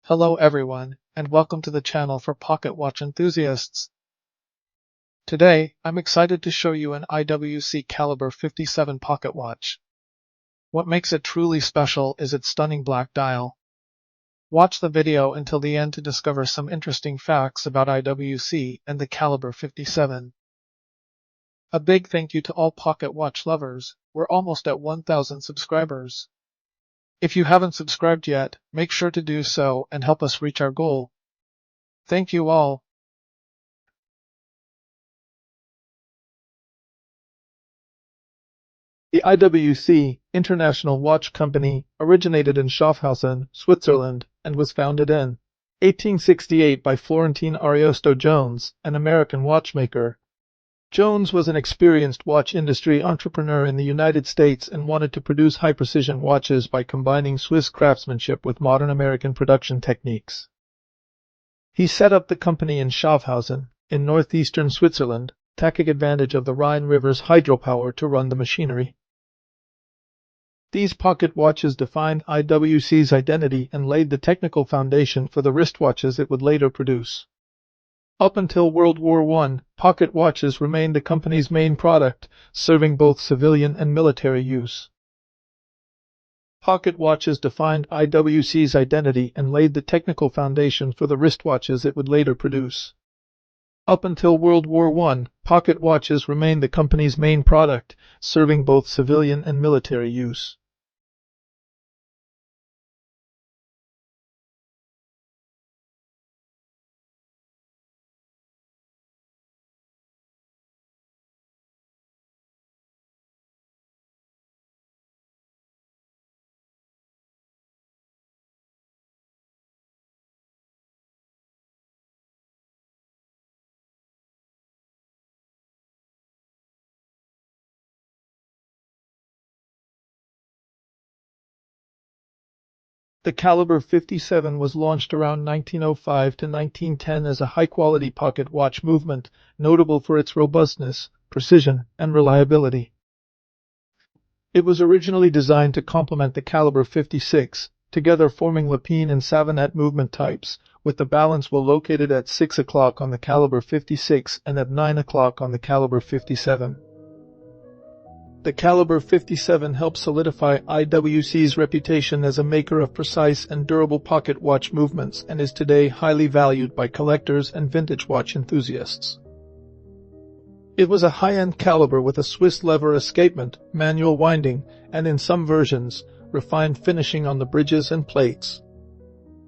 Hello everyone, and welcome to the channel for pocket watch enthusiasts. Today, I'm excited to show you an IWC Caliber 57 pocket watch. What makes it truly special is its stunning black dial. Watch the video until the end to discover some interesting facts about IWC and the Caliber 57. A big thank you to all pocket watch lovers. We're almost at 1,000 subscribers. If you haven't subscribed yet, make sure to do so and help us reach our goal. Thank you all. The IWC, International Watch Company, originated in Schaffhausen, Switzerland, and was founded in 1868 by Florentine Ariosto Jones, an American watchmaker. Jones was an experienced watch industry entrepreneur in the United States and wanted to produce high-precision watches by combining Swiss craftsmanship with modern American production techniques. He set up the company in Schaffhausen, in northeastern Switzerland, taking advantage of the Rhine River's hydropower to run the machinery. These pocket watches defined IWC's identity and laid the technical foundation for the wristwatches it would later produce. Up until World War I, pocket watches remained the company's main product, serving both civilian and military use. Pocket watches defined IWC's identity and laid the technical foundation for the wristwatches it would later produce. Up until World War I, pocket watches remained the company's main product, serving both civilian and military use. The Caliber 57 was launched around 1905 to 1910 as a high-quality pocket watch movement, notable for its robustness, precision, and reliability. It was originally designed to complement the Caliber 56, together forming Lapine and Savonnette movement types, with the balance wheel located at 6 o'clock on the Caliber 56 and at 9 o'clock on the Caliber 57. The Caliber 57 helped solidify IWC's reputation as a maker of precise and durable pocket watch movements and is today highly valued by collectors and vintage watch enthusiasts. It was a high-end caliber with a Swiss lever escapement, manual winding, and in some versions, refined finishing on the bridges and plates.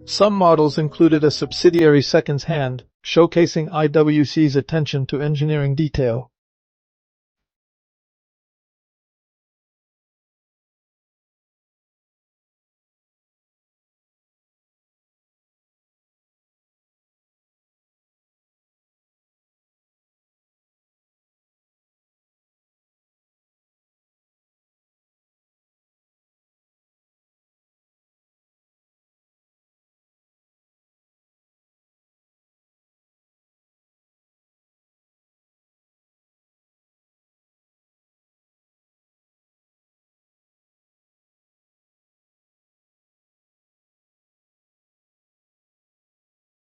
Some models included a subsidiary seconds hand, showcasing IWC's attention to engineering detail.